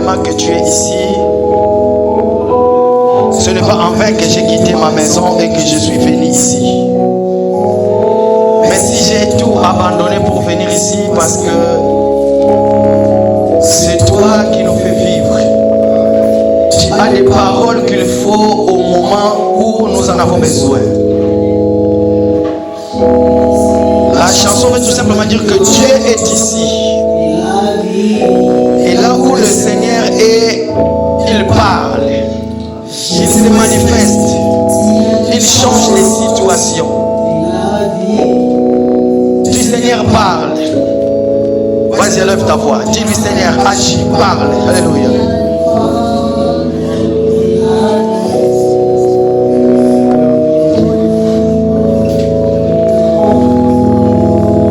tellement que tu es ici. Ce n'est pas en vain que j'ai quitté ma maison et que je suis venu ici. Mais si j'ai tout abandonné pour venir ici, parce que c'est toi qui nous fais vivre. Tu as des paroles qu'il faut au moment où nous en avons besoin. La chanson veut tout simplement dire que Dieu est ici. Et là où le Seigneur est, il parle. Il se manifeste. Il change les situations. Du Seigneur parle. Vas-y, lève ta voix. Dis-lui, Seigneur, agis, parle. Alléluia.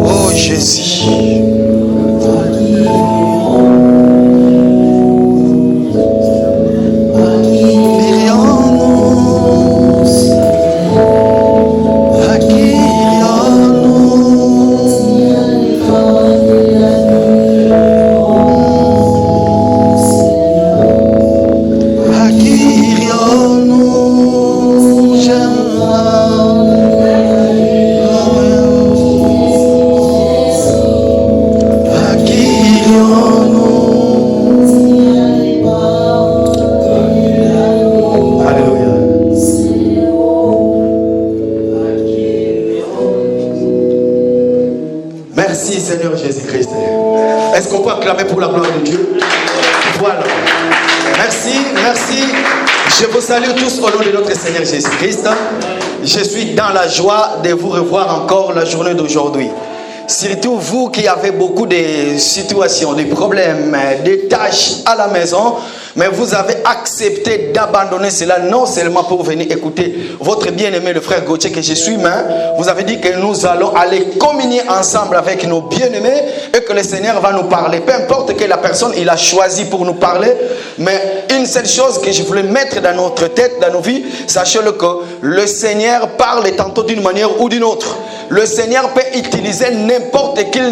Oh Jésus. Salut tous au nom de notre Seigneur Jésus-Christ. Je suis dans la joie de vous revoir encore la journée d'aujourd'hui. Surtout vous qui avez beaucoup de situations, de problèmes, de tâches à la maison, mais vous avez accepté d'abandonner cela non seulement pour venir écouter votre bien-aimé le frère Gauthier que je suis, mais vous avez dit que nous allons aller communier ensemble avec nos bien-aimés et que le Seigneur va nous parler. Peu importe que la personne il a choisi pour nous parler, mais une seule chose que je voulais mettre dans notre tête, dans nos vies, sachez-le que le Seigneur parle tantôt d'une manière ou d'une autre. Le Seigneur peut utiliser n'importe quel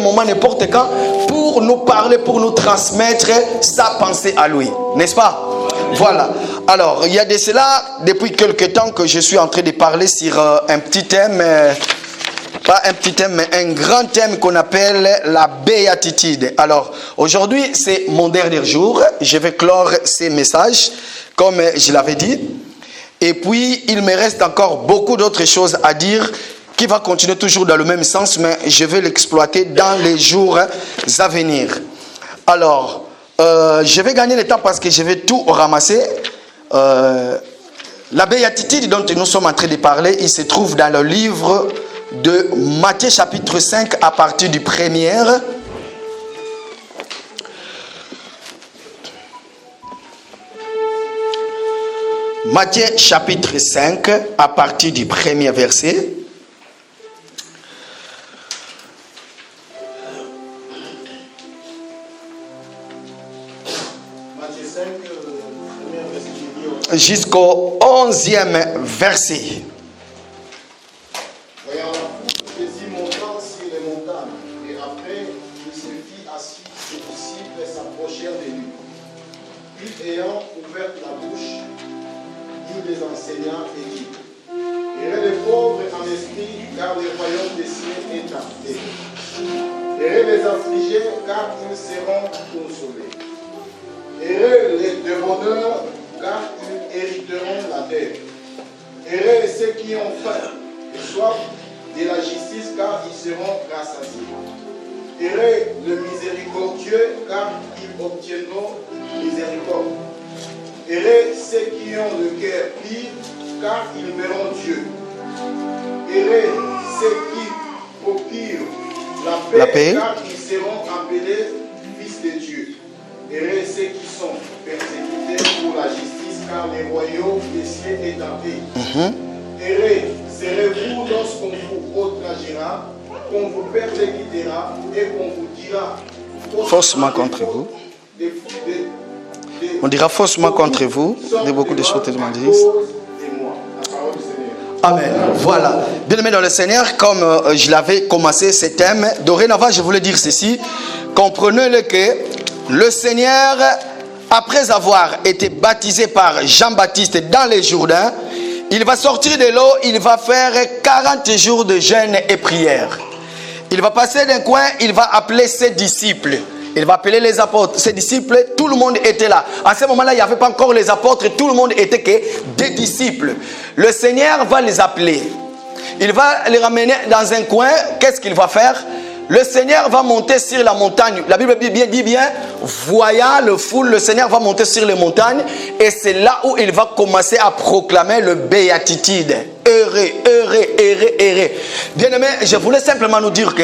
moment, n'importe quand pour nous parler, pour nous transmettre sa pensée à lui. N'est-ce pas? Voilà. Alors, il y a de cela, depuis quelque temps que je suis en train de parler sur un petit thème, pas un petit thème, mais un grand thème qu'on appelle la béatitude. Alors, aujourd'hui, c'est mon dernier jour. Je vais clore ces messages, comme je l'avais dit. Et puis, il me reste encore beaucoup d'autres choses à dire qui va continuer toujours dans le même sens, mais je vais l'exploiter dans les jours à venir. Alors, je vais gagner le temps parce que je vais tout ramasser. La béatitude dont nous sommes en train de parler, il se trouve dans le livre de Matthieu chapitre 5 à partir du 1er. Matthieu chapitre 5 à partir du 1er verset. Jusqu'au 11e verset. Voyant Jésus montant sur les montagnes, et après il se fit assis, ses disciples s'approchèrent de lui. Puis ayant ouvert la bouche, il les enseigna et dit: Heureux les pauvres en esprit, car le royaume des cieux est à eux. Heureux les affligés, car ils seront consolés. Heureux les débonneurs, car ils hériteront la terre. Heureux ceux qui ont faim et soif de la justice, car ils seront rassasiés. Heureux le miséricordieux, car ils obtiendront miséricorde. Heureux ceux qui ont le cœur pur, car ils verront Dieu. Heureux ceux qui procurent la paix, car ils seront appelés fils de Dieu. Heureux ceux qui sont persécutés pour la justice, car le royaume des cieux est à eux. Heureux serez-vous lorsqu'on vous outragera, qu'on vous persécutera et qu'on vous dira faussement contre vous. On dira faussement contre vous de beaucoup de choses que vous disent. Amen. Voilà. Bien-aimés dans le Seigneur, comme je l'avais commencé ce thème, dorénavant je voulais dire ceci. Comprenez-le que le Seigneur, après avoir été baptisé par Jean-Baptiste dans les Jourdains, il va sortir de l'eau, il va faire 40 jours de jeûne et prière. Il va passer d'un coin, il va appeler ses disciples. Il va appeler les apôtres. Ses disciples, tout le monde était là. À ce moment-là, il n'y avait pas encore les apôtres, tout le monde était que des disciples. Le Seigneur va les appeler. Il va les ramener dans un coin. Qu'est-ce qu'il va faire? Le Seigneur va monter sur la montagne. La Bible dit bien, voyant le foule, le Seigneur va monter sur les montagnes. Et c'est là où il va commencer à proclamer le béatitude. Heureux, heureux, heureux, heureux. Bien-aimés, je voulais simplement nous dire que,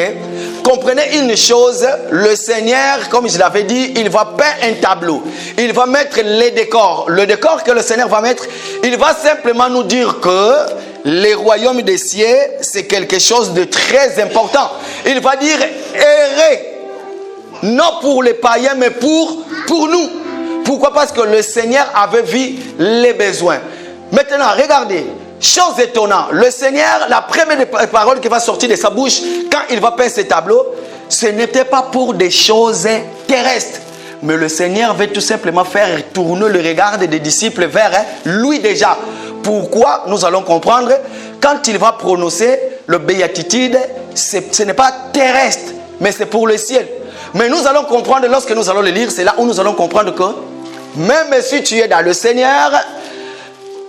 comprenez une chose, le Seigneur, comme je l'avais dit, il va peindre un tableau. Il va mettre les décors. Le décor que le Seigneur va mettre, il va simplement nous dire que les royaumes des cieux, c'est quelque chose de très important. Il va dire heureux, non pour les païens, mais pour nous. Pourquoi? Parce que le Seigneur avait vu les besoins. Maintenant, regardez, chose étonnante, le Seigneur, la première parole qui va sortir de sa bouche quand il va peindre ce tableau, ce n'était pas pour des choses terrestres. Mais le Seigneur veut tout simplement faire tourner le regard des disciples vers lui déjà. Pourquoi? Nous allons comprendre. Quand il va prononcer le béatitude, ce n'est pas terrestre, mais c'est pour le ciel. Mais nous allons comprendre, lorsque nous allons le lire, c'est là où nous allons comprendre que même si tu es dans le Seigneur,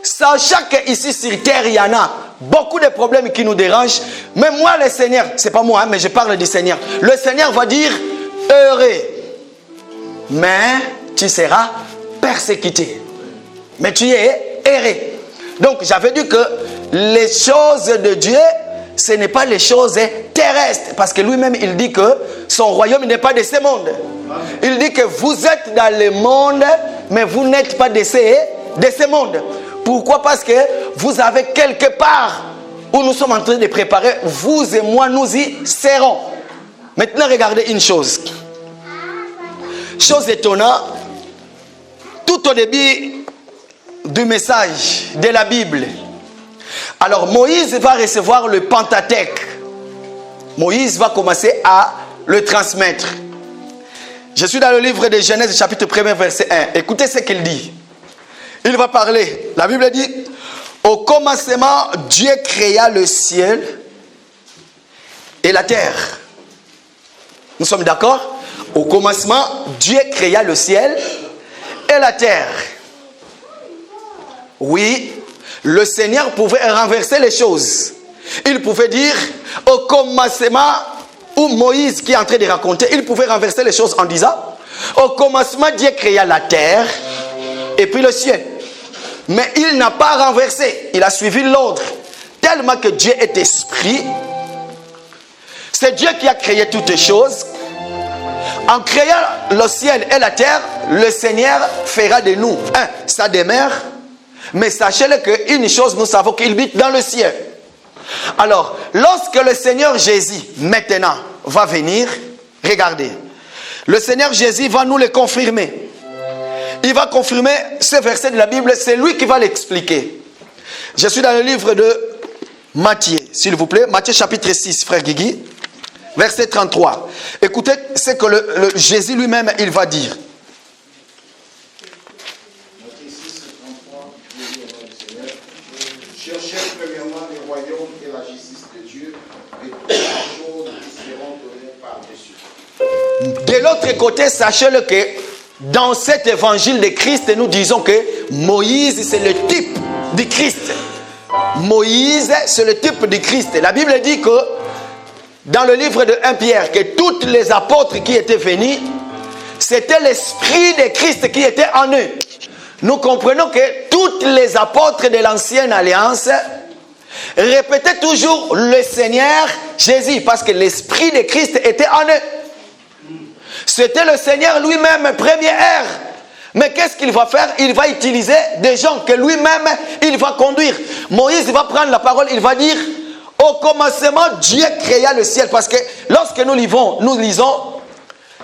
sachant qu'ici sur terre, il y en a beaucoup de problèmes qui nous dérangent. Mais moi, le Seigneur, c'est pas moi, mais je parle du Seigneur. Le Seigneur va dire heureux, mais tu seras persécuté. Mais tu es heureux. Donc, j'avais dit que les choses de Dieu, ce n'est pas les choses terrestres. Parce que lui-même, il dit que son royaume n'est pas de ce monde. Il dit que vous êtes dans le monde, mais vous n'êtes pas de ce monde. Pourquoi? Parce que vous avez quelque part où nous sommes en train de préparer, vous et moi, nous y serons. Maintenant, regardez une chose. Chose étonnante, tout au début du message de la Bible, alors Moïse va recevoir le Pentateuque. Moïse va commencer à le transmettre. Je suis dans le livre de Genèse, chapitre 1, verset 1. Écoutez ce qu'il dit. Il va parler. La Bible dit, au commencement, Dieu créa le ciel et la terre. Nous sommes d'accord? Au commencement, Dieu créa le ciel et la terre. Oui, le Seigneur pouvait renverser les choses. Il pouvait dire, au commencement, où Moïse qui est en train de raconter, il pouvait renverser les choses en disant, au commencement, Dieu créa la terre et puis le ciel. Mais il n'a pas renversé, il a suivi l'ordre. Tellement que Dieu est esprit, c'est Dieu qui a créé toutes les choses. En créant le ciel et la terre, le Seigneur fera de nous sa demeure. Mais sachez-le qu'une chose, nous savons qu'il habite dans le ciel. Alors, lorsque le Seigneur Jésus, maintenant, va venir, regardez, le Seigneur Jésus va nous le confirmer. Il va confirmer ce verset de la Bible, c'est lui qui va l'expliquer. Je suis dans le livre de Matthieu, s'il vous plaît, Matthieu chapitre 6, frère Guigui, verset 33. Écoutez ce que Jésus lui-même, il va dire. Matthieu 6, 33, cherchez premièrement le royaume et la justice de Dieu, et toutes les choses qui seront données par-dessus. De l'autre côté, sachez-le que dans cet évangile de Christ, nous disons que Moïse, c'est le type du Christ. Moïse, c'est le type du Christ. La Bible dit que dans le livre de 1 Pierre, que tous les apôtres qui étaient venus, c'était l'esprit de Christ qui était en eux. Nous comprenons que tous les apôtres de l'ancienne alliance répétaient toujours le Seigneur Jésus, parce que l'esprit de Christ était en eux. C'était le Seigneur lui-même, première ère. Mais qu'est-ce qu'il va faire? Il va utiliser des gens que lui-même, il va conduire. Moïse va prendre la parole, il va dire, au commencement, Dieu créa le ciel. Parce que lorsque nous lisons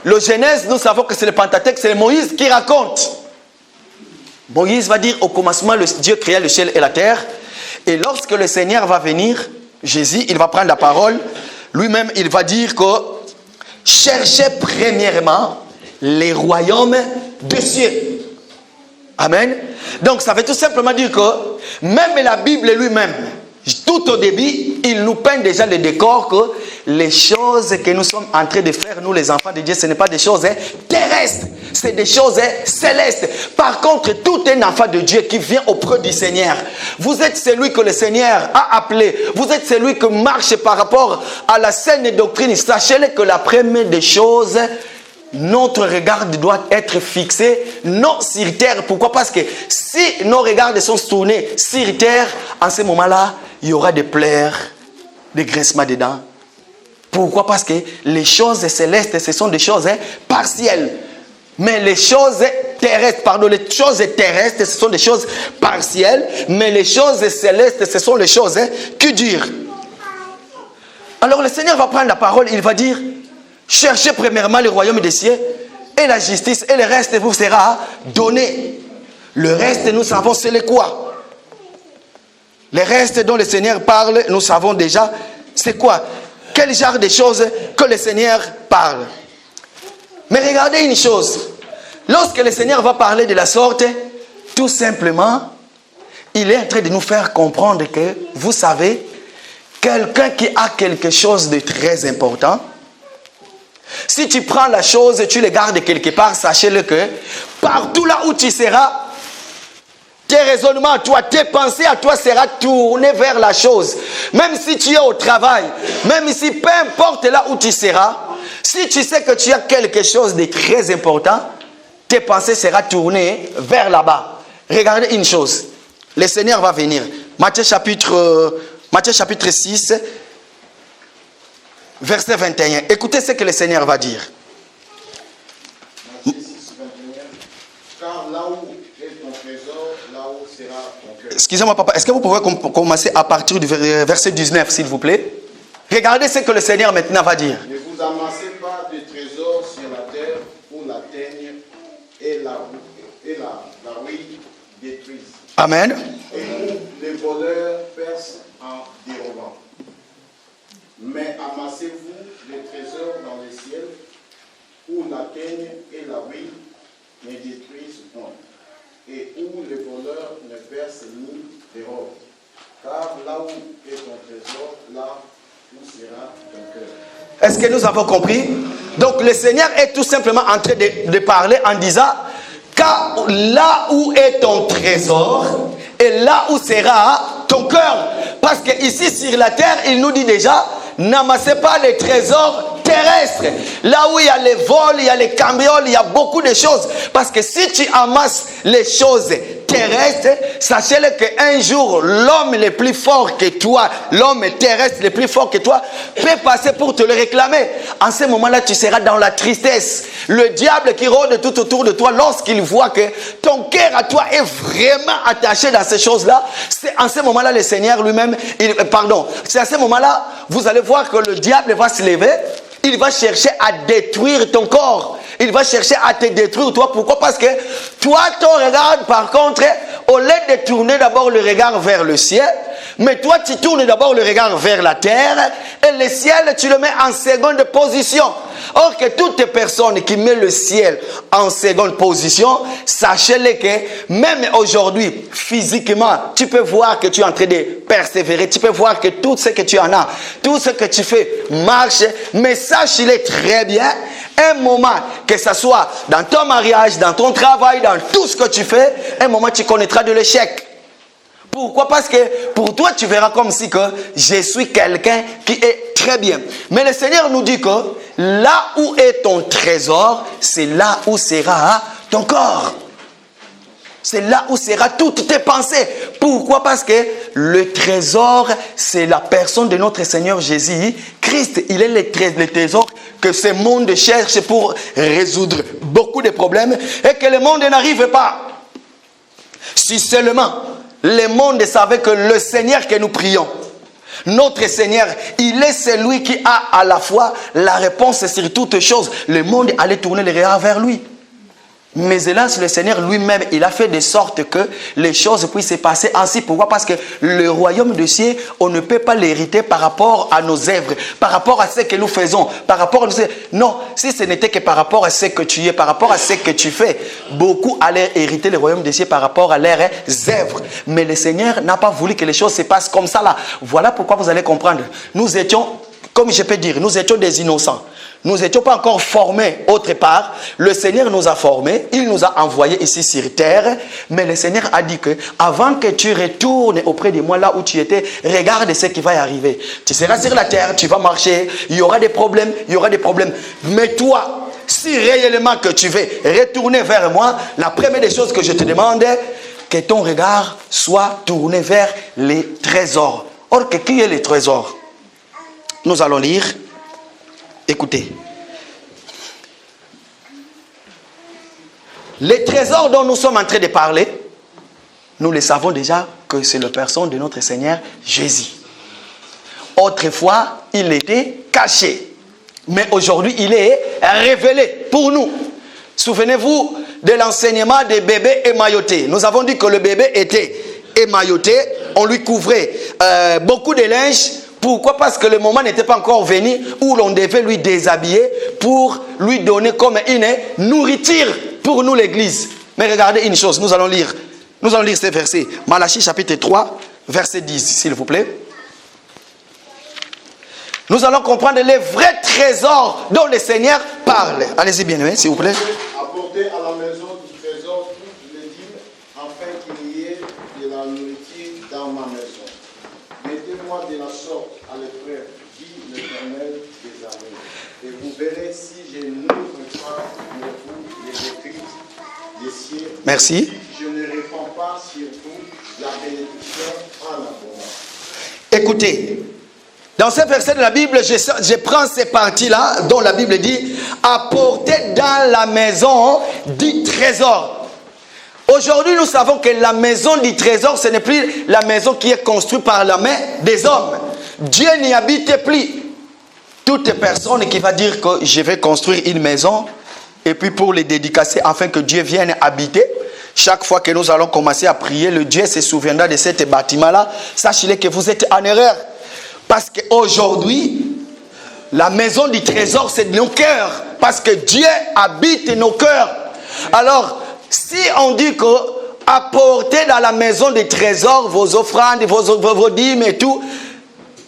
le Genèse, nous savons que c'est le Pentateuque, c'est Moïse qui raconte. Moïse va dire, au commencement, Dieu créa le ciel et la terre. Et lorsque le Seigneur va venir, Jésus, il va prendre la parole. Lui-même, il va dire que cherchez premièrement les royaumes des cieux. Amen. Donc ça veut tout simplement dire que même la Bible lui-même, tout au début, il nous peint déjà le décor que les choses que nous sommes en train de faire, nous les enfants de Dieu, ce n'est pas des choses terrestres, c'est des choses célestes. Par contre, tout un enfant de Dieu qui vient auprès du Seigneur, vous êtes celui que le Seigneur a appelé, vous êtes celui qui marche par rapport à la saine doctrine. Sachez-le que la première des choses, notre regard doit être fixé non sur terre. Pourquoi? Parce que si nos regards sont tournés sur terre, en ce moment-là, il y aura des pleurs, des grincements dedans. Pourquoi? Parce que les choses célestes, ce sont des choses partielles. Mais les choses terrestres, les choses terrestres, ce sont des choses partielles. Mais les choses célestes, ce sont les choses qui durent. Alors le Seigneur va prendre la parole, il va dire: cherchez premièrement le royaume des cieux et la justice, et le reste vous sera donné. Le reste, nous savons c'est le quoi? Le reste dont le Seigneur parle, nous savons déjà c'est quoi? Quel genre de choses que le Seigneur parle? Mais regardez une chose. Lorsque le Seigneur va parler de la sorte, tout simplement, il est en train de nous faire comprendre que, vous savez, quelqu'un qui a quelque chose de très important, si tu prends la chose et tu le gardes quelque part, sachez-le que partout là où tu seras, tes raisonnements à toi, tes pensées à toi seront tournés vers la chose. Même si tu es au travail, même si peu importe là où tu seras, si tu sais que tu as quelque chose de très important, tes pensées seront tournées vers là-bas. Regardez une chose. Le Seigneur va venir. Matthieu chapitre 6, verset 21. Écoutez ce que le Seigneur va dire. Matthieu 6, 21. Car là où est ton trésor, là où sera ton cœur. Excusez-moi, papa. Est-ce que vous pouvez commencer à partir du verset 19, s'il vous plaît? Regardez ce que le Seigneur maintenant va dire. Ne vous amassez pas de trésors sur la terre où la teigne et la rouille détruisent. Amen. Et où les voleurs percent en dérobant. Mais amassez-vous des trésors dans le ciel, où la teigne et la rouille ne détruisent point, et où les voleurs ne percent ni dérobent. Car là où est ton trésor, là où sera ton cœur. Est-ce que nous avons compris? Donc le Seigneur est tout simplement en train de parler en disant: car là où est ton trésor, et là où sera ton cœur. Parce que ici sur la terre, il nous dit déjà: n'amassez pas les trésors terrestres. Là où il y a les vols, il y a les cambrioles, il y a beaucoup de choses. Parce que si tu amasses les choses terrestres, sachez-le qu'un jour, l'homme le plus fort que toi, l'homme terrestre le plus fort que toi, peut passer pour te le réclamer. En ce moment-là, tu seras dans la tristesse. Le diable qui rôde tout autour de toi, lorsqu'il voit que ton cœur à toi est vraiment attaché dans ces choses-là, c'est en ce moment-là le Seigneur lui-même, c'est à ce moment-là, vous allez voir que le diable va se lever. Il va chercher à détruire ton corps. Il va chercher à te détruire toi. Pourquoi? Parce que toi, ton regard, par contre, au lieu de tourner d'abord le regard vers le ciel, mais toi, tu tournes d'abord le regard vers la terre, et le ciel, tu le mets en seconde position. Or que toutes les personnes qui mettent le ciel en seconde position, sachez-le que même aujourd'hui, physiquement, tu peux voir que tu es en train de persévérer, tu peux voir que tout ce que tu en as, tout ce que tu fais marche, mais sache-le très bien, un moment, que ce soit dans ton mariage, dans ton travail, dans tout ce que tu fais, un moment tu connaîtras de l'échec. Pourquoi? Parce que pour toi, tu verras comme si que je suis quelqu'un qui est très bien. Mais le Seigneur nous dit que là où est ton trésor, c'est là où sera ton corps. C'est là où sera toutes tes pensées. Pourquoi? Parce que le trésor, c'est la personne de notre Seigneur Jésus-Christ. Il est le trésor que ce monde cherche pour résoudre beaucoup de problèmes et que le monde n'arrive pas. Si seulement le monde savait que le Seigneur que nous prions, notre Seigneur, il est celui qui a à la fois la réponse sur toutes choses, le monde allait tourner les regards vers lui. Mais hélas, le Seigneur lui-même, il a fait de sorte que les choses puissent se passer ainsi. Pourquoi? Parce que le royaume de cieux, on ne peut pas l'hériter par rapport à nos œuvres, par rapport à ce que nous faisons, par rapport à nous. Non, si ce n'était que par rapport à ce que tu es, par rapport à ce que tu fais, beaucoup allaient hériter le royaume des cieux par rapport à leurs œuvres. Mais le Seigneur n'a pas voulu que les choses se passent comme ça là. Voilà pourquoi vous allez comprendre. Nous étions, comme je peux dire, nous étions des innocents. Nous n'étions pas encore formés autre part. Le Seigneur nous a formés. Il nous a envoyés ici sur terre. Mais le Seigneur a dit que avant que tu retournes auprès de moi là où tu étais, regarde ce qui va y arriver. Tu seras sur la terre, tu vas marcher. Il y aura des problèmes, il y aura des problèmes. Mais toi, si réellement que tu veux retourner vers moi, la première des choses que je te demande, que ton regard soit tourné vers les trésors. Or, qui est les trésors? Nous allons lire. Écoutez, les trésors dont nous sommes en train de parler, nous le savons déjà que c'est la personne de notre Seigneur Jésus. Autrefois, il était caché, mais aujourd'hui, il est révélé pour nous. Souvenez-vous de l'enseignement des bébés émaillotés. Nous avons dit que le bébé était émailloté, on lui couvrait beaucoup de linge. Pourquoi? Parce que le moment n'était pas encore venu où l'on devait lui déshabiller pour lui donner comme une nourriture pour nous l'église. Mais regardez une chose, nous allons lire ces versets. Malachie chapitre 3, verset 10, s'il vous plaît. Nous allons comprendre les vrais trésors dont le Seigneur parle. Allez-y bien, s'il vous plaît. Apportez à la maison du trésor toutes les dîmes, afin qu'il y ait de la nourriture dans ma maison. Mettez-moi de la sorte à l'épreuve, dit l'Éternel des armées. Et vous verrez si je n'ouvre pas pour vous les écrits des cieux. Merci. Si je ne répands pas sur vous la bénédiction en abondance. Écoutez, dans ce verset de la Bible, je prends ces parties-là dont la Bible dit « Apportez dans la maison du trésor ». Aujourd'hui, nous savons que la maison du trésor, ce n'est plus la maison qui est construite par la main des hommes. Dieu n'y habite plus. Toute personne qui va dire que je vais construire une maison et puis pour les dédicacer afin que Dieu vienne habiter, chaque fois que nous allons commencer à prier, le Dieu se souviendra de ce bâtiment-là. Sachez que vous êtes en erreur. Parce qu'aujourd'hui, la maison du trésor, c'est nos cœurs. Parce que Dieu habite nos cœurs. Alors, si on dit que apportez dans la maison des trésors vos offrandes, vos dîmes et tout,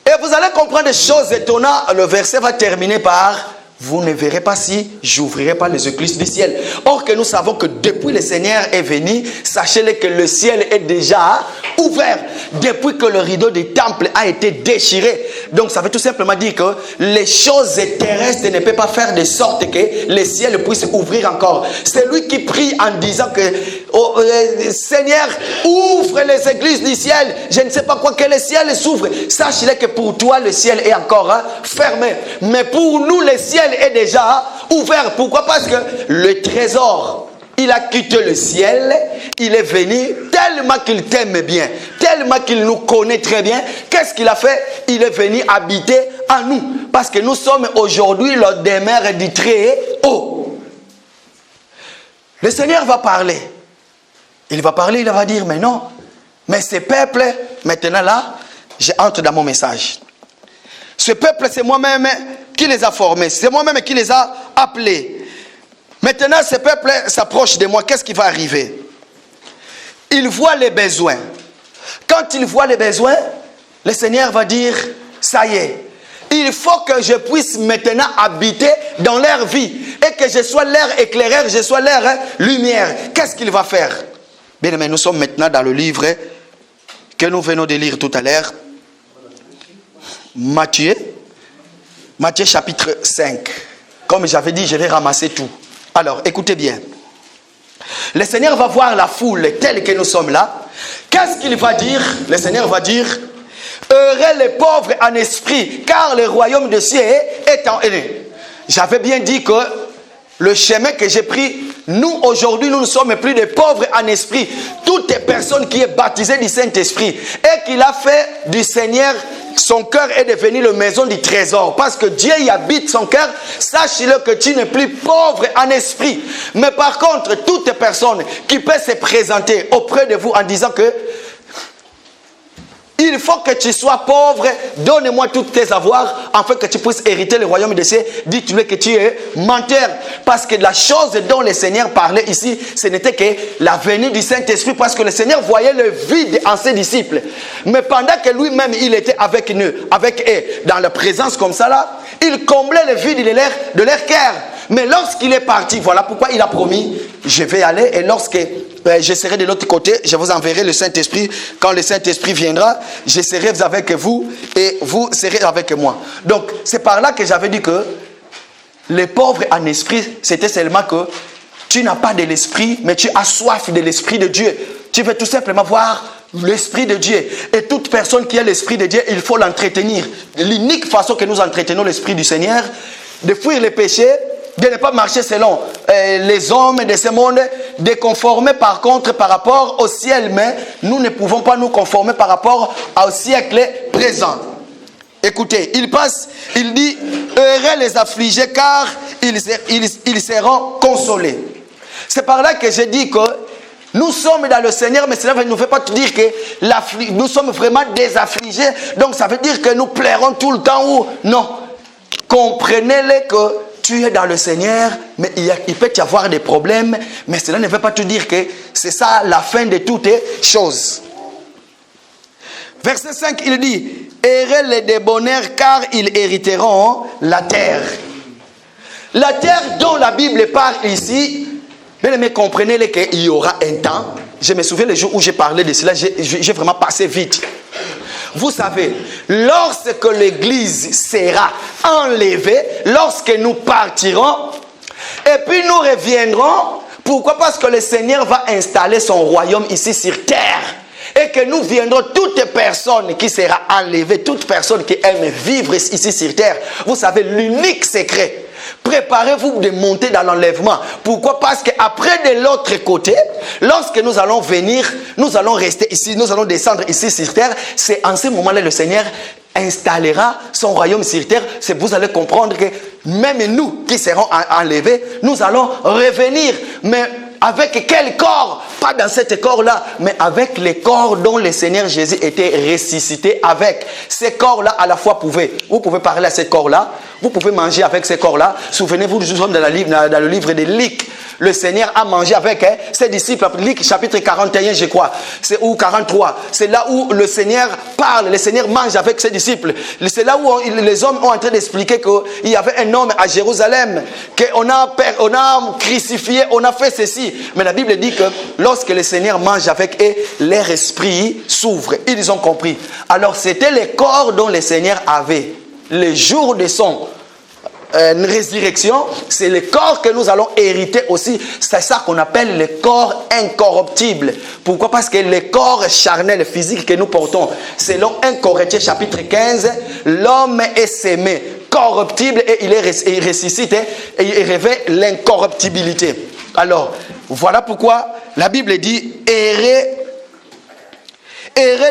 et vous allez comprendre des choses étonnantes, le verset va terminer par vous ne verrez pas si j'ouvrirai pas les écluses du ciel. Or que nous savons que depuis le Seigneur est venu, sachez-le que le ciel est déjà ouvert. Depuis que le rideau du temple a été déchiré. Donc ça veut tout simplement dire que les choses terrestres ne peuvent pas faire de sorte que le ciel puisse ouvrir encore. C'est lui qui prie en disant que Seigneur, ouvre les églises du ciel. Je ne sais pas quoi que le ciel s'ouvre. Sachez-le que pour toi le ciel est encore fermé. Mais pour nous le ciel est déjà ouvert. Pourquoi? Parce que le trésor, il a quitté le ciel, il est venu tellement qu'il t'aime bien, tellement qu'il nous connaît très bien. Qu'est-ce qu'il a fait? Il est venu habiter en nous. Parce que nous sommes aujourd'hui le demeure du Très-Haut. Le Seigneur va parler. Il va parler, il va dire, mais non. Mais ce peuple, maintenant là, j'entre dans mon message. Ce peuple, c'est moi-même qui les a formés. C'est moi-même qui les a appelés. Maintenant, ce peuple s'approche de moi. Qu'est-ce qui va arriver? Il voit les besoins. Quand il voit les besoins, le Seigneur va dire, ça y est, il faut que je puisse maintenant habiter dans leur vie et que je sois leur éclaireur, je sois leur lumière. Qu'est-ce qu'il va faire? Bien aimé, nous sommes maintenant dans le livre que nous venons de lire tout à l'heure. Matthieu chapitre 5. Comme j'avais dit, je vais ramasser tout. Alors, écoutez bien. Le Seigneur va voir la foule telle que nous sommes là. Qu'est-ce qu'il va dire? Le Seigneur va dire, heureux les pauvres en esprit, car le royaume de cieux est en eux. J'avais bien dit que le chemin que j'ai pris, nous aujourd'hui, nous ne sommes plus des pauvres en esprit. Toute personne qui est baptisée du Saint-Esprit et qui l'a fait du Seigneur son cœur est devenu la maison du trésor. Parce que Dieu y habite son cœur. Sache-le que tu n'es plus pauvre en esprit. Mais par contre, toute personne qui peut se présenter auprès de vous en disant que il faut que tu sois pauvre, donne-moi tous tes avoirs afin que tu puisses hériter le royaume des cieux. Dites-lui que tu es menteur. Parce que la chose dont le Seigneur parlait ici, ce n'était que la venue du Saint-Esprit. Parce que le Seigneur voyait le vide en ses disciples. Mais pendant que lui-même, il était avec eux, dans la présence comme ça là, il comblait le vide de leur cœur. Mais lorsqu'il est parti, voilà pourquoi il a promis, je vais aller. Et lorsque je serai de l'autre côté, je vous enverrai le Saint-Esprit. Quand le Saint-Esprit viendra, je serai avec vous et vous serez avec moi. Donc, c'est par là que j'avais dit que les pauvres en esprit, c'était seulement que tu n'as pas de l'esprit, mais tu as soif de l'esprit de Dieu. Tu veux tout simplement voir l'esprit de Dieu. Et toute personne qui a l'esprit de Dieu, il faut l'entretenir. L'unique façon que nous entretenons l'esprit du Seigneur, de fuir les péchés, de ne pas marcher selon les hommes de ce monde, de conformer par contre par rapport au ciel, mais nous ne pouvons pas nous conformer par rapport au siècle présent. Écoutez, il passe, il dit, heureux les affligés car ils seront consolés. C'est par là que je dis que nous sommes dans le Seigneur, mais cela ne nous fait pas dire que nous sommes vraiment des affligés, donc ça veut dire que nous plairons tout le temps ou non. Comprenez-le que tu es dans le Seigneur, mais il peut y avoir des problèmes, mais cela ne veut pas te dire que c'est ça la fin de toutes choses. Verset 5, il dit, heureux les débonnaires car ils hériteront la terre. La terre dont la Bible parle ici, bien aimé, comprenez-le qu'il y aura un temps. Je me souviens le jour où j'ai parlé de cela, j'ai vraiment passé vite. Vous savez, lorsque l'église sera enlevée, lorsque nous partirons, et puis nous reviendrons, pourquoi? Parce que le Seigneur va installer son royaume ici sur terre. Et que nous viendrons, toute personne qui sera enlevée, toute personne qui aime vivre ici sur terre. Vous savez, l'unique secret, préparez-vous de monter dans l'enlèvement. Pourquoi? Parce qu'après de l'autre côté, lorsque nous allons venir, nous allons rester ici, nous allons descendre ici sur terre. C'est en ce moment-là le Seigneur installera son royaume sur terre. Vous allez comprendre que même nous qui serons enlevés, nous allons revenir. Mais avec quel corps? Pas dans cet corps-là, mais avec les corps dont le Seigneur Jésus était ressuscité avec. Ces corps-là, à la fois, vous pouvez parler à ces corps-là, vous pouvez manger avec ces corps-là. Souvenez-vous, nous sommes dans le livre de Luc. Le Seigneur a mangé avec ses disciples. Luc chapitre 41, je crois, ou 43. C'est là où le Seigneur parle, le Seigneur mange avec ses disciples. C'est là où les hommes ont en train d'expliquer qu'il y avait un homme à Jérusalem, qu'on a crucifié, on a fait ceci. Mais la Bible dit que lorsque le Seigneur mange avec eux, leur esprit s'ouvre. Ils ont compris. Alors c'était le corps dont le Seigneur avait le jour de son résurrection. C'est le corps que nous allons hériter aussi. C'est ça qu'on appelle le corps incorruptible. Pourquoi? Parce que le corps charnel, physique que nous portons, selon 1 Corinthiens chapitre 15, l'homme est sémé corruptible et il est ressuscité et il revêt l'incorruptibilité. Alors, voilà pourquoi la Bible dit heureux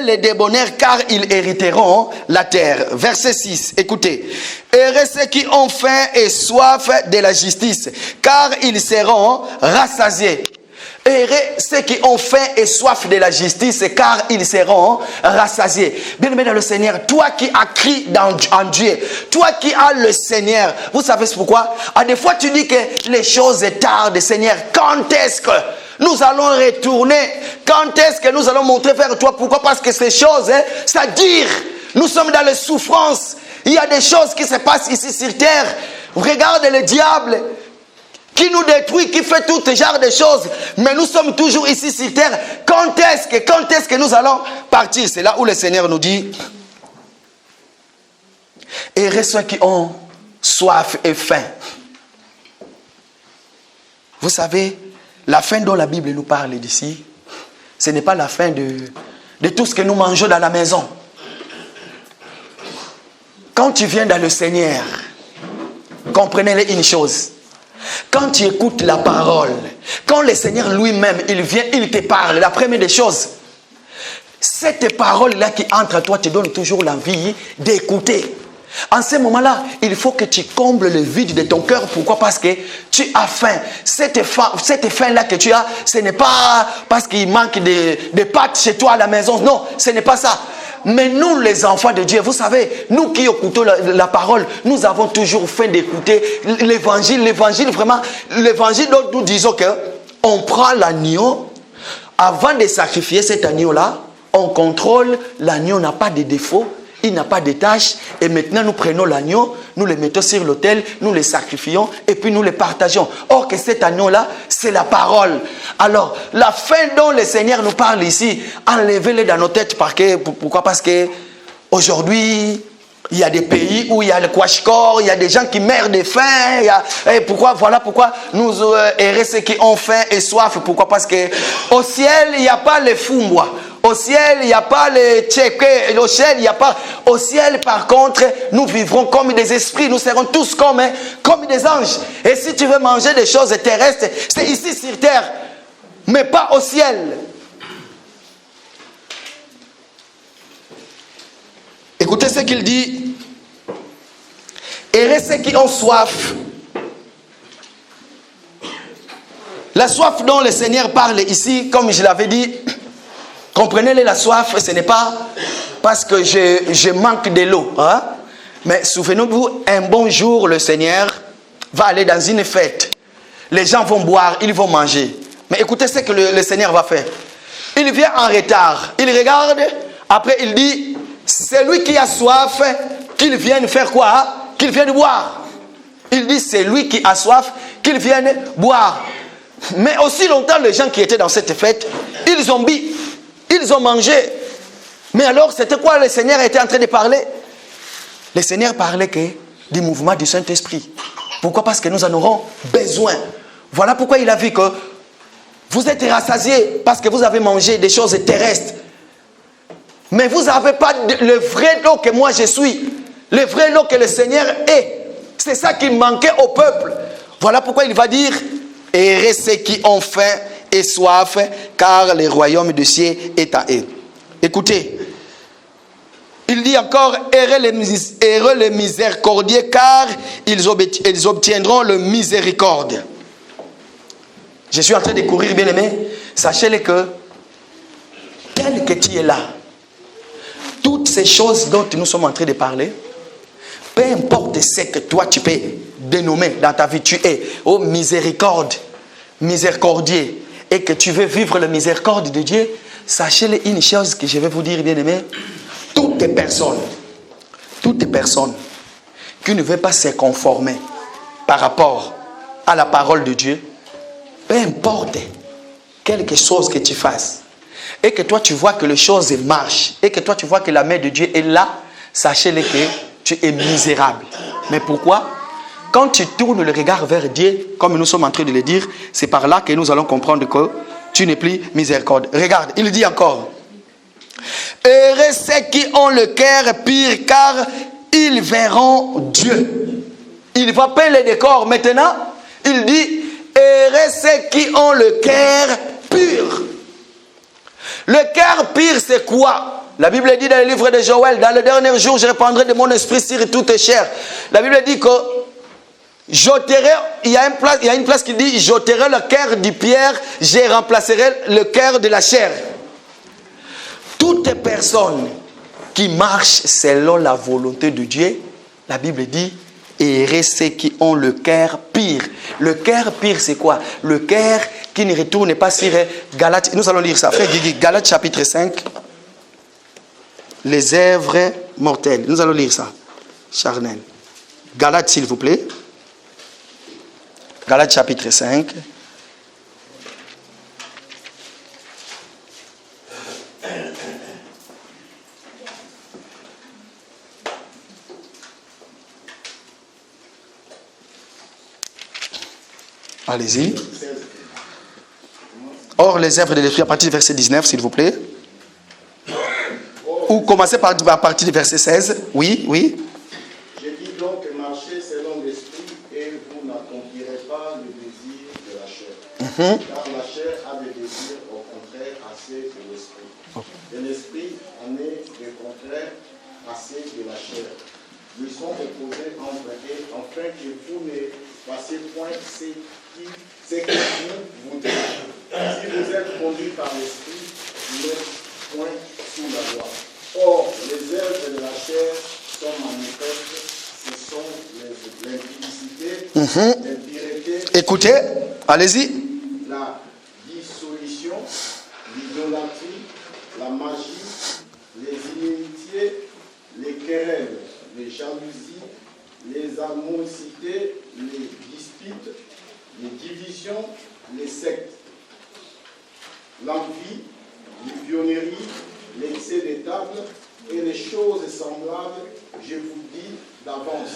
les débonnaires car ils hériteront la terre. Verset 6, écoutez. Heureux ceux qui ont faim et soif de la justice car ils seront rassasiés. Heureux ceux qui ont faim et soif de la justice car ils seront rassasiés. Bien-aimé dans le Seigneur, toi qui as crié en Dieu, toi qui as le Seigneur, vous savez pourquoi? Des fois tu dis que les choses tardent, Seigneur. Quand est-ce que nous allons retourner? Quand est-ce que nous allons montrer vers toi? Pourquoi? Parce que ces choses, ça dure. Nous sommes dans les souffrances. Il y a des choses qui se passent ici sur terre. Regarde le diable qui nous détruit, qui fait tout ce genre de choses. Mais nous sommes toujours ici sur terre. Quand est-ce que nous allons partir? C'est là où le Seigneur nous dit, heureux ceux qui ont soif et faim. Vous savez, la faim dont la Bible nous parle d'ici, ce n'est pas la faim de tout ce que nous mangeons dans la maison. Quand tu viens dans le Seigneur, comprenez une chose. Quand tu écoutes la parole, quand le Seigneur lui-même, il vient, il te parle, la première des choses, Cette parole-là qui entre à toi te donne toujours l'envie d'écouter. En ce moment-là, il faut que tu combles le vide de ton cœur. Pourquoi? Parce que tu as faim. Cette faim-là que tu as, ce n'est pas parce qu'il manque de pâtes chez toi à la maison. Non, ce n'est pas ça. Mais nous, les enfants de Dieu, vous savez, nous qui écoutons la parole, nous avons toujours faim d'écouter l'évangile. L'évangile, vraiment, l'évangile dont nous disons qu'on prend l'agneau, avant de sacrifier cet agneau-là, on contrôle, l'agneau n'a pas de défaut. Il n'a pas de tâches. Et maintenant, nous prenons l'agneau, nous le mettons sur l'autel, nous le sacrifions et puis nous le partageons. Or que cet agneau-là, c'est la parole. Alors, la fin dont le Seigneur nous parle ici, enlevez-le dans nos têtes. Pourquoi? Parce que aujourd'hui, il y a des pays où il y a le kwashkor, il y a des gens qui meurent de faim. Voilà pourquoi nous errons ceux qui ont faim et soif. Pourquoi? Parce que au ciel, il n'y a pas les fumbois. Au ciel, il n'y a pas les tchéqués. Au ciel, il n'y a pas. Au ciel, par contre, nous vivrons comme des esprits. Nous serons tous comme des anges. Et si tu veux manger des choses terrestres, c'est ici sur terre, mais pas au ciel. Écoutez ce qu'il dit. Et ceux qui ont soif. La soif dont le Seigneur parle ici, comme je l'avais dit, comprenez-le, la soif, ce n'est pas parce que je manque de l'eau. Hein? Mais souvenez-vous, un bon jour, le Seigneur va aller dans une fête. Les gens vont boire, ils vont manger. Mais écoutez ce que le Seigneur va faire. Il vient en retard. Il regarde, après il dit, c'est lui qui a soif, qu'il vienne faire quoi? Qu'il vienne boire. Il dit, c'est lui qui a soif, qu'il vienne boire. Mais aussi longtemps, les gens qui étaient dans cette fête, ils ont bu. Ils ont mangé. Mais alors, c'était quoi le Seigneur était en train de parler? Le Seigneur parlait du mouvement du Saint-Esprit. Pourquoi? Parce que nous en aurons besoin. Voilà pourquoi il a vu que vous êtes rassasiés parce que vous avez mangé des choses terrestres. Mais vous n'avez pas le vrai lot que moi je suis. Le vrai lot que le Seigneur est. C'est ça qui manquait au peuple. Voilà pourquoi il va dire, errez ceux qui ont faim et soif, car le royaume du ciel est à eux. Écoutez, il dit encore, heureux les miséricordieux, car ils obtiendront le miséricorde. Je suis en train de courir, bien aimé. Sachez-le que, tel que tu es là, toutes ces choses dont nous sommes en train de parler, peu importe ce que toi tu peux dénommer dans ta vie, tu es au miséricorde, miséricordieux, et que tu veux vivre la miséricorde de Dieu, sachez une chose que je vais vous dire, bien aimé, toutes personnes qui ne veulent pas se conformer par rapport à la parole de Dieu, peu importe quelque chose que tu fasses, et que toi tu vois que les choses marchent, et que toi tu vois que la main de Dieu est là, sachez-le que tu es misérable. Mais pourquoi? Quand tu tournes le regard vers Dieu, comme nous sommes en train de le dire, c'est par là que nous allons comprendre que tu n'es plus miséricorde. Regarde, il dit encore, heureux ceux qui ont le cœur pur, car ils verront Dieu. Il va peindre le décor maintenant. Il dit, heureux ceux qui ont le cœur pur. Le cœur pur, c'est quoi? La Bible dit dans le livre de Joël, dans le dernier jour, je répandrai de mon esprit sur toute chair. La Bible dit que j'ôterai, il y a une place qui dit, j'ôterai le cœur du pierre, je remplacerai le cœur de la chair. Toute personne qui marche selon la volonté de Dieu, la Bible dit, heureux ceux qui ont le cœur pur. Le cœur pur, c'est quoi? Le cœur qui ne retourne pas sur Galates. Nous allons lire ça. Frère Guigui, Galates chapitre 5. Les œuvres mortelles. Nous allons lire ça. Charnel. Galates, s'il vous plaît. Galates chapitre 5. Allez-y. Or, les œuvres de l'esprit, à partir du verset 19, s'il vous plaît. Ou commencez à partir du verset 16. Oui, oui. Je dis donc, marchez selon l'esprit et vous n'accomplirez pas le désir de la chair. Car la chair a des désirs au contraire à ceux de l'esprit. de l'esprit en est le contraire à ceux de la chair. Ils sont opposés entre eux, afin que vous ne fassiez point ce que vous dites. Si vous êtes conduits par l'esprit, vous n'êtes point sous la loi. Or, les œuvres de la chair sont manifestes. Ce sont l'impudicité, l'impureté. Écoutez, allez-y. La dissolution, l'idolâtrie, la magie, les inimitiés, les querelles, les jalousies, les animosités, les disputes, les divisions, les sectes, l'envie, les vionneries, l'excès des tables et les choses semblables, je vous dis d'avance,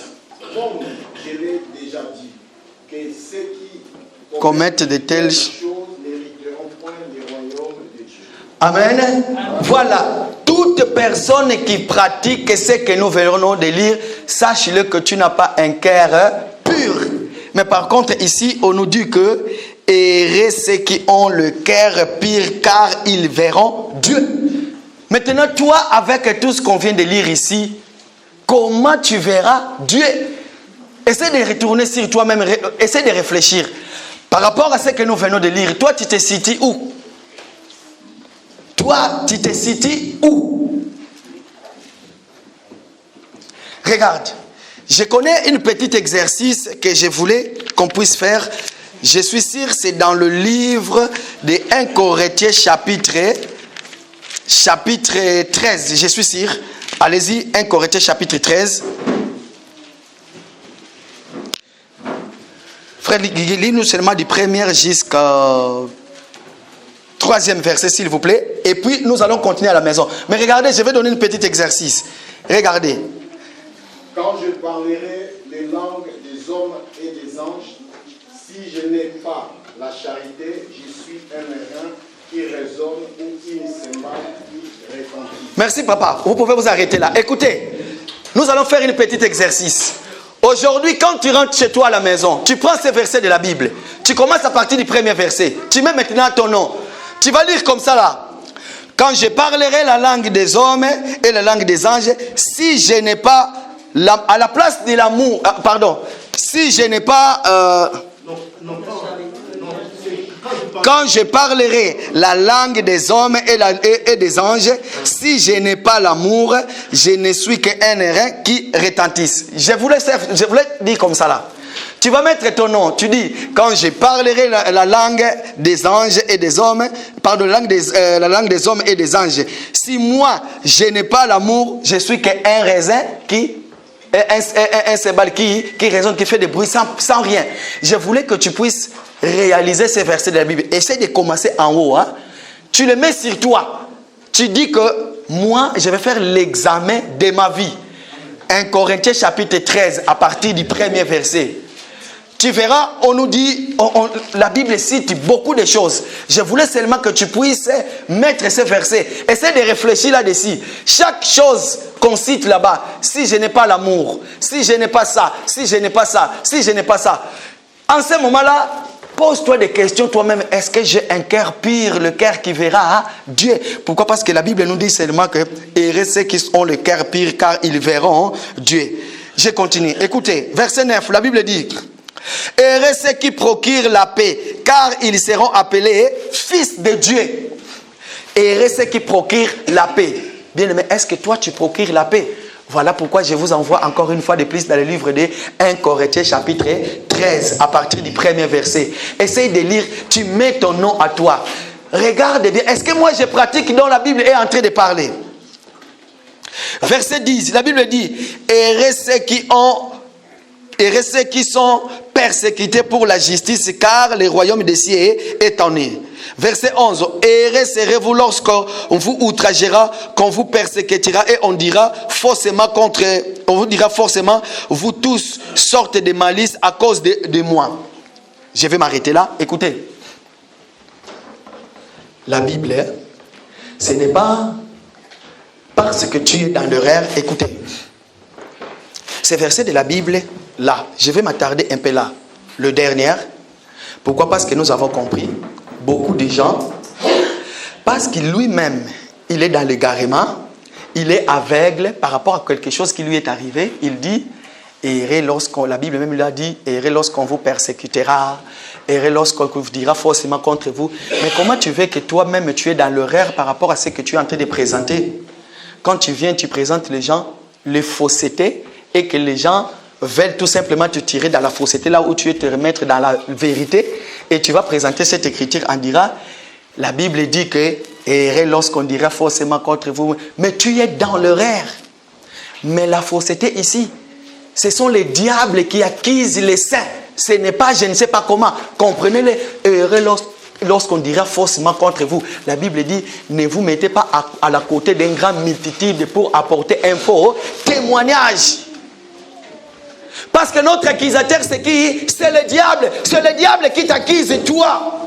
comme je l'ai déjà dit, que ceux qui commettent de telles choses n'hériteront point du royaume de Dieu. Amen. Voilà. Toute personne qui pratique ce que nous venons de lire, sache-le que tu n'as pas un cœur pur. Mais par contre, ici, on nous dit que heureux ceux qui ont le cœur pur, car ils verront Dieu. Maintenant, toi, avec tout ce qu'on vient de lire ici, comment tu verras Dieu? Essaie de retourner sur toi-même, essaie de réfléchir. Par rapport à ce que nous venons de lire, toi, tu te situes où? Toi, tu te situes où? Regarde, je connais un petit exercice que je voulais qu'on puisse faire. Je suis sûr c'est dans le livre de 1 Corinthiens chapitre 13. Je suis sûr. Allez-y, 1 Corinthiens chapitre 13. Frère, lis-nous seulement du premier jusqu'au 3e verset, s'il vous plaît. Et puis, nous allons continuer à la maison. Mais regardez, je vais donner un petit exercice. Regardez. Quand je parlerai les langues des hommes et des anges, si je n'ai pas la charité, je suis un airain qui résonne ou une cymbale qui retentit. Merci, papa. Vous pouvez vous arrêter là. Écoutez, nous allons faire un petit exercice. Aujourd'hui, quand tu rentres chez toi à la maison, tu prends ces versets de la Bible. Tu commences à partir du premier verset. Tu mets maintenant ton nom. Tu vas lire comme ça là. Quand je parlerai la langue des hommes et la langue des anges, si je n'ai pas, à la place de l'amour, si je n'ai pas... Quand je parlerai la langue des hommes et des anges, si je n'ai pas l'amour, je ne suis qu'un airain qui retentisse. Je voulais dire comme ça là. Tu vas mettre ton nom. Tu dis, quand je parlerai la langue des anges et des hommes, la langue des hommes et des anges. Si moi, je n'ai pas l'amour, je suis qu'un raisin un cymbale qui résonne, qui fait des bruits sans rien. Je voulais que tu puisses réaliser ces versets de la Bible. Essaye de commencer en haut. Hein. Tu le mets sur toi. Tu dis que moi, je vais faire l'examen de ma vie. 1 Corinthiens chapitre 13, à partir du premier verset. Tu verras, on nous dit, la Bible cite beaucoup de choses. Je voulais seulement que tu puisses mettre ces versets. Essaie de réfléchir là-dessus. Chaque chose qu'on cite là-bas, si je n'ai pas l'amour, si je n'ai pas ça, si je n'ai pas ça, si je n'ai pas ça. En ce moment-là, pose-toi des questions toi-même. Est-ce que j'ai un cœur pur, le cœur qui verra Dieu? Pourquoi? Parce que la Bible nous dit seulement que heureux ceux qui ont le cœur pur, car ils verront Dieu. Je continue. Écoutez, verset 9, la Bible dit... Heureux ceux qui procurent la paix, car ils seront appelés fils de Dieu. Heureux ceux qui procurent la paix. Bien-aimé, est-ce que toi tu procures la paix? Voilà pourquoi je vous envoie encore une fois de plus dans le livre de 1 Corinthiens chapitre 13, à partir du premier verset. Essaye de lire, tu mets ton nom à toi. Regarde bien, est-ce que moi je pratique dont la Bible est en train de parler? Verset 10, la Bible dit, heureux ceux qui sont persécutés pour la justice, car le royaume des cieux est en eux. Verset 11. Heureux serez-vous lorsqu'on vous outragera, qu'on vous persécutera, et on vous dira forcément, vous tous sortez de malice à cause de moi. Je vais m'arrêter là. Écoutez. La Bible, ce n'est pas parce que tu es dans l'erreur. Écoutez. Ces versets de la Bible, là, je vais m'attarder un peu là. Le dernier. Pourquoi? Parce que nous avons compris. Beaucoup de gens, parce que lui-même, il est dans l'égarement, il est aveugle par rapport à quelque chose qui lui est arrivé. Il dit, errez lorsqu'on, la Bible même lui a dit, errez lorsqu'on vous persécutera, errez lorsqu'on vous dira forcément contre vous. Mais comment tu veux que toi-même tu es dans l'erreur par rapport à ce que tu es en train de présenter? Quand tu viens, tu présentes les gens les faussetés et que les gens veulent tout simplement te tirer dans la fausseté, là où tu veux te remettre dans la vérité, et tu vas présenter cette écriture en dira, la Bible dit que errez lorsqu'on dira forcément contre vous, mais tu es dans l'erreur. Mais la fausseté ici, ce sont les diables qui accusent les saints. Ce n'est pas je ne sais pas comment. Comprenez-les, errez lorsqu'on dira forcément contre vous. La Bible dit, ne vous mettez pas à la côté d'une grande multitude pour apporter un faux témoignage. Parce que notre accusateur, c'est qui? C'est le diable. C'est le diable qui t'accuse, toi.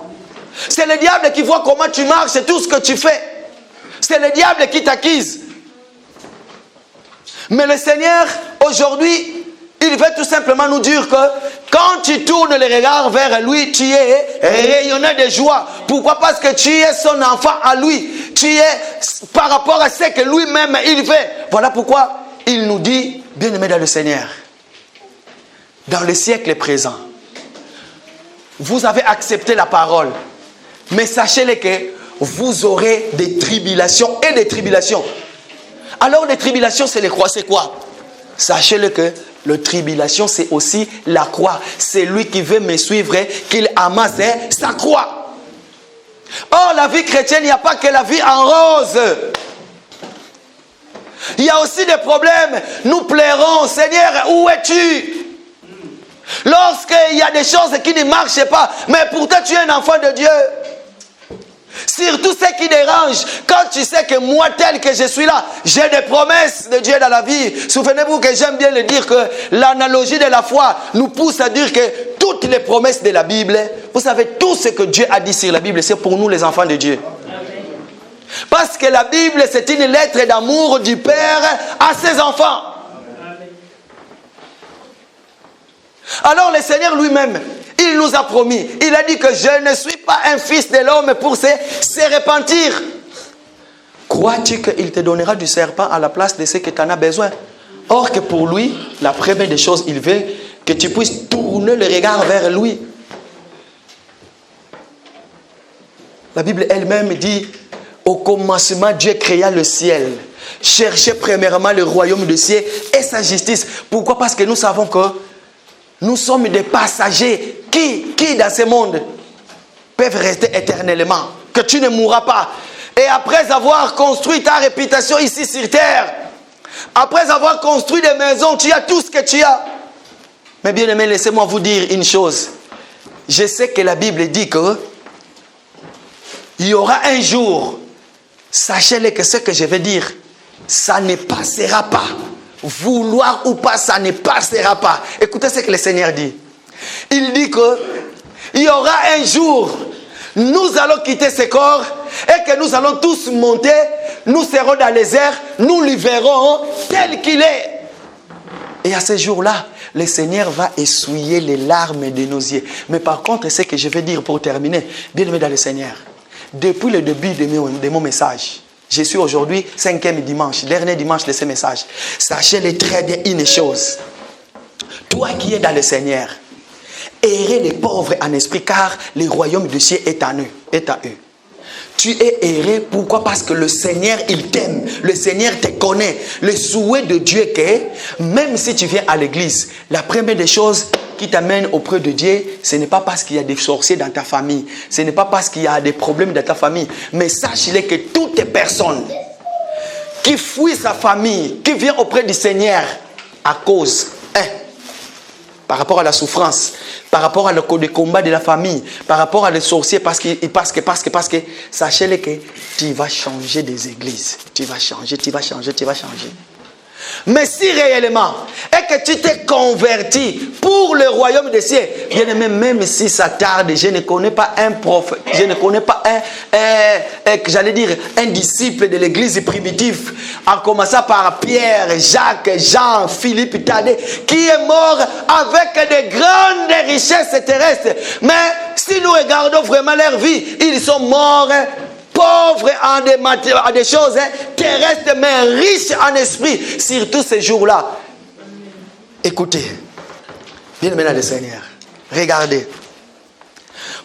C'est le diable qui voit comment tu marches et tout ce que tu fais. C'est le diable qui t'accuse. Mais le Seigneur, aujourd'hui, il veut tout simplement nous dire que quand tu tournes le regard vers lui, tu es rayonnant de joie. Pourquoi? Parce que tu es son enfant à lui. Tu es par rapport à ce que lui-même il fait. Voilà pourquoi il nous dit, bien-aimés dans le Seigneur, dans le siècle présent, vous avez accepté la parole. Mais sachez-le que vous aurez des tribulations et des tribulations. Alors les tribulations, c'est les croix, c'est quoi? Sachez-le que la tribulation, c'est aussi la croix. C'est lui qui veut me suivre, qu'il amasse sa croix. Or, la vie chrétienne, il n'y a pas que la vie en rose. Il y a aussi des problèmes. Nous plairons, Seigneur, où es-tu? Lorsqu'il y a des choses qui ne marchent pas, mais pourtant tu es un enfant de Dieu. Surtout ce qui dérange, quand tu sais que moi tel que je suis là, j'ai des promesses de Dieu dans la vie. Souvenez-vous que j'aime bien le dire que l'analogie de la foi nous pousse à dire que toutes les promesses de la Bible, vous savez, tout ce que Dieu a dit sur la Bible, c'est pour nous les enfants de Dieu. Parce que la Bible, c'est une lettre d'amour du Père à ses enfants. Alors le Seigneur lui-même, il nous a promis, il a dit que je ne suis pas un fils de l'homme pour se repentir. Crois-tu qu'il te donnera du serpent à la place de ce que tu en as besoin? Or que pour lui, la première des choses, il veut que tu puisses tourner le regard vers lui. La Bible elle-même dit, au commencement, Dieu créa le ciel. Cherchez premièrement le royaume du ciel et sa justice. Pourquoi? Parce que nous savons que nous sommes des passagers qui dans ce monde peuvent rester éternellement, que tu ne mourras pas. Et après avoir construit ta réputation ici sur terre, après avoir construit des maisons, tu as tout ce que tu as. Mais bien aimé, laissez-moi vous dire une chose. Je sais que la Bible dit que il y aura un jour, sachez-le que ce que je vais dire, ça ne passera pas. Vouloir ou pas, ça ne passera pas. Écoutez ce que le Seigneur dit. Il dit que il y aura un jour, nous allons quitter ce corps et que nous allons tous monter, nous serons dans les airs, nous le verrons tel qu'il est. Et à ce jour-là, le Seigneur va essuyer les larmes de nos yeux. Mais par contre, ce que je vais dire pour terminer, bien aimé dans le Seigneur, depuis le début de mon message, je suis aujourd'hui 5e dimanche, dernier dimanche de ce message. Sachez-le très bien une chose. Toi qui es dans le Seigneur, errez les pauvres en esprit, car le royaume du ciel est à eux. Tu es erré, pourquoi? Parce que le Seigneur, il t'aime. Le Seigneur te connaît. Le souhait de Dieu est que, même si tu viens à l'église, la première des choses qui t'amène auprès de Dieu, ce n'est pas parce qu'il y a des sorciers dans ta famille, ce n'est pas parce qu'il y a des problèmes dans ta famille, mais sache-le que toutes les personnes qui fuient sa famille, qui viennent auprès du Seigneur à cause, par rapport à la souffrance, par rapport à le combat de la famille, par rapport à les sorciers, parce que, sachez-le que tu vas changer des églises, tu vas changer. Mais si réellement, et que tu t'es converti pour le royaume des cieux, bien aimé, même si ça tarde, je ne connais pas un prophète, je ne connais pas un disciple de l'église primitive, en commençant par Pierre, Jacques, Jean, Philippe, Thaddée, qui est mort avec de grandes richesses terrestres. Mais si nous regardons vraiment leur vie, ils sont morts pauvre en des choses terrestres, mais riche en esprit. Surtout ces jours-là. Écoutez, bien maintenant le Seigneur, regardez.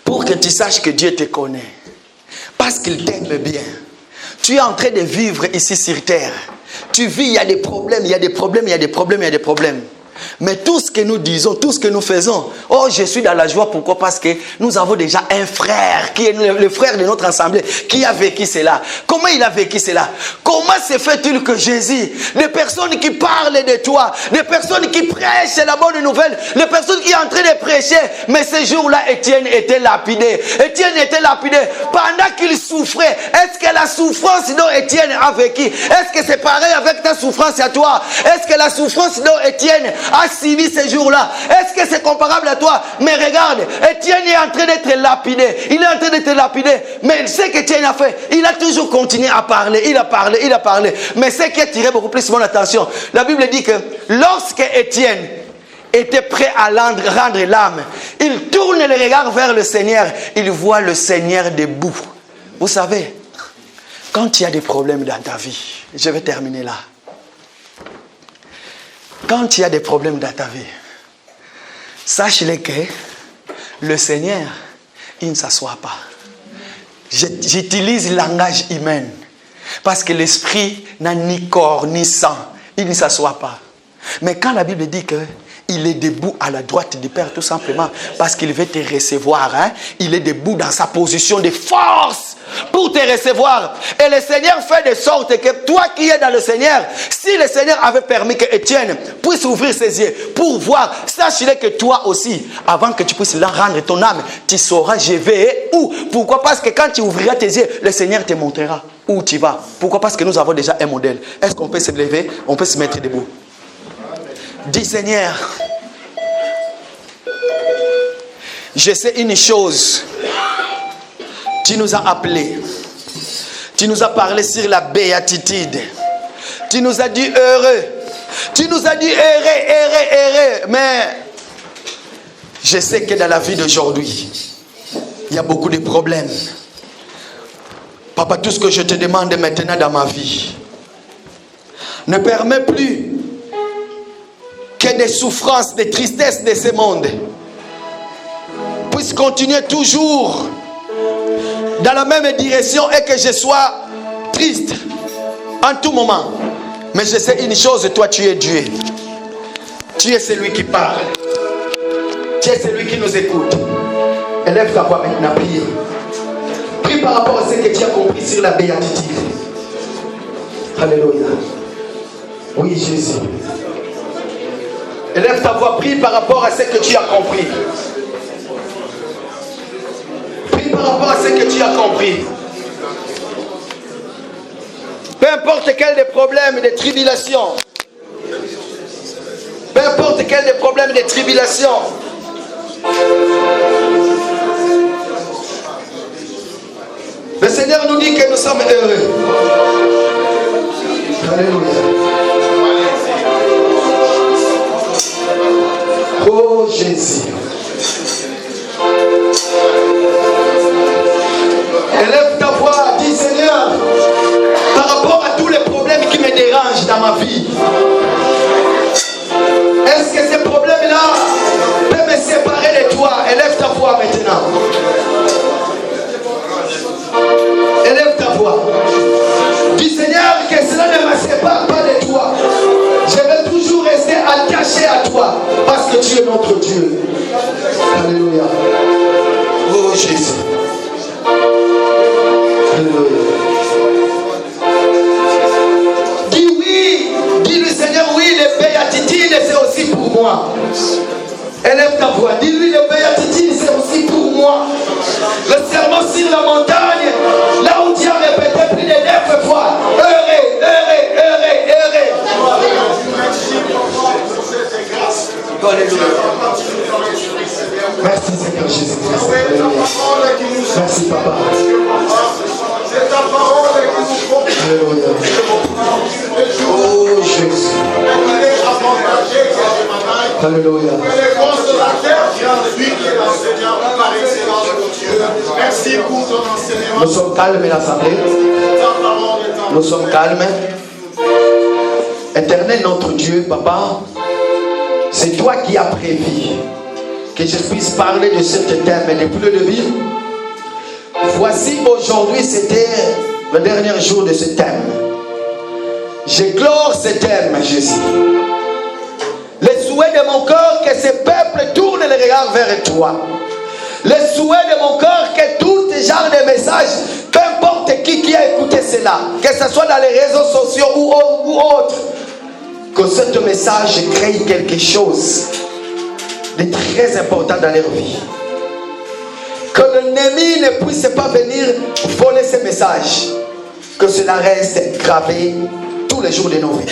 Pour que tu saches que Dieu te connaît, parce qu'il t'aime bien, tu es en train de vivre ici sur terre. Tu vis, il y a des problèmes, il y a des problèmes, il y a des problèmes, il y a des problèmes. Mais tout ce que nous disons, tout ce que nous faisons, oh, je suis dans la joie. Pourquoi? Parce que nous avons déjà un frère, qui est le frère de notre assemblée, qui a vécu cela. Comment il a vécu cela? Comment se fait-il que Jésus, les personnes qui parlent de toi, les personnes qui prêchent la bonne nouvelle, les personnes qui sont en train de prêcher, mais ce jour-là, Étienne était lapidé. Étienne était lapidé pendant qu'il souffrait. Est-ce que la souffrance dont Étienne a vécu, est-ce que c'est pareil avec ta souffrance à toi? Est-ce que la souffrance dont Étienne a suivi ces jours-là, est-ce que c'est comparable à toi? Mais regarde, Étienne est en train d'être lapidé. Il est en train d'être lapidé. Mais ce qu'Étienne a fait, il a toujours continué à parler. Il a parlé, il a parlé. Mais ce qui a tiré beaucoup plus mon attention, la Bible dit que lorsque Étienne était prêt à rendre l'âme, il tourne le regard vers le Seigneur. Il voit le Seigneur debout. Vous savez, quand il y a des problèmes dans ta vie, je vais terminer là. Quand il y a des problèmes dans ta vie, sache-le que le Seigneur, il ne s'assoit pas. J'utilise le langage humain parce que l'esprit n'a ni corps ni sang. Il ne s'assoit pas. Mais quand la Bible dit qu'il est debout à la droite du Père, tout simplement parce qu'il veut te recevoir, il est debout dans sa position de force pour te recevoir. Et le Seigneur fait de sorte que toi qui es dans le Seigneur, si le Seigneur avait permis que Étienne puisse ouvrir ses yeux pour voir, sache-le que toi aussi, avant que tu puisses rendre ton âme, tu sauras je vais où. Pourquoi? Parce que quand tu ouvriras tes yeux, le Seigneur te montrera où tu vas. Pourquoi? Parce que nous avons déjà un modèle. Est-ce qu'on peut se lever? On peut se mettre debout. Dis Seigneur, je sais une chose. Tu nous as appelés. Tu nous as parlé sur la béatitude. Tu nous as dit heureux. Tu nous as dit heureux. Mais je sais que dans la vie d'aujourd'hui, il y a beaucoup de problèmes. Papa, tout ce que je te demande maintenant dans ma vie, ne permets plus que des souffrances, des tristesses de ce monde puissent continuer toujours dans la même direction et que je sois triste en tout moment. Mais je sais une chose, toi tu es Dieu. Tu es celui qui parle. Tu es celui qui nous écoute. Élève ta voix maintenant, prie. Prie par rapport à ce que tu as compris sur la béatitude. Alléluia. Oui, Jésus. Élève ta voix, prie par rapport à ce que tu as compris. Prie par rapport à ce que tu as compris. Peu importe quel des problèmes, des tribulations. Peu importe quel des problèmes, des tribulations. Le Seigneur nous dit que nous sommes heureux. Alléluia. Oh Jésus. Élève ta voix, dis Seigneur, par rapport à tous les problèmes qui me dérangent dans ma vie, est-ce que ces problèmes-là peuvent me séparer de toi? Élève ta voix maintenant. Élève ta voix. Dis Seigneur, que cela ne me sépare pas de toi. Je vais toujours rester attaché à toi parce que tu es notre Dieu. Alléluia. Oh Jésus. Alléluia. Dis oui. Dis-lui Seigneur, oui, les béatitudes c'est aussi pour moi. Élève ta voix. Dis-lui les béatitudes c'est aussi pour moi. Le serment sur la montagne, là où tu as répété plus de 9 fois. Heureux, heureux, heureux, heureux. Alléluia. Merci Seigneur Jésus-Christ. Merci Papa. C'est ta parole qui nous confie. Alléluia. Oh Jésus. Alléluia. Que les grosses de la terre viennent de lui qui est le Seigneur par excellence, mon Dieu. Merci pour Nous sommes calmes, l'assemblée. Nous sommes calmes. Éternel notre Dieu, Papa, c'est toi qui as prévu que je puisse parler de ce thème depuis le début. Voici aujourd'hui, c'était le dernier jour de ce thème. J'éclore ce thème, Jésus. Le souhait de mon cœur que ce peuple tourne le regard vers toi. Le souhait de mon cœur que tout ce genre de messages, peu importe qui a écouté cela, que ce soit dans les réseaux sociaux ou autres, que ce message crée quelque chose de très important dans leur vie. Que l'ennemi ne puisse pas venir voler ces messages. Que cela reste gravé tous les jours de nos vies.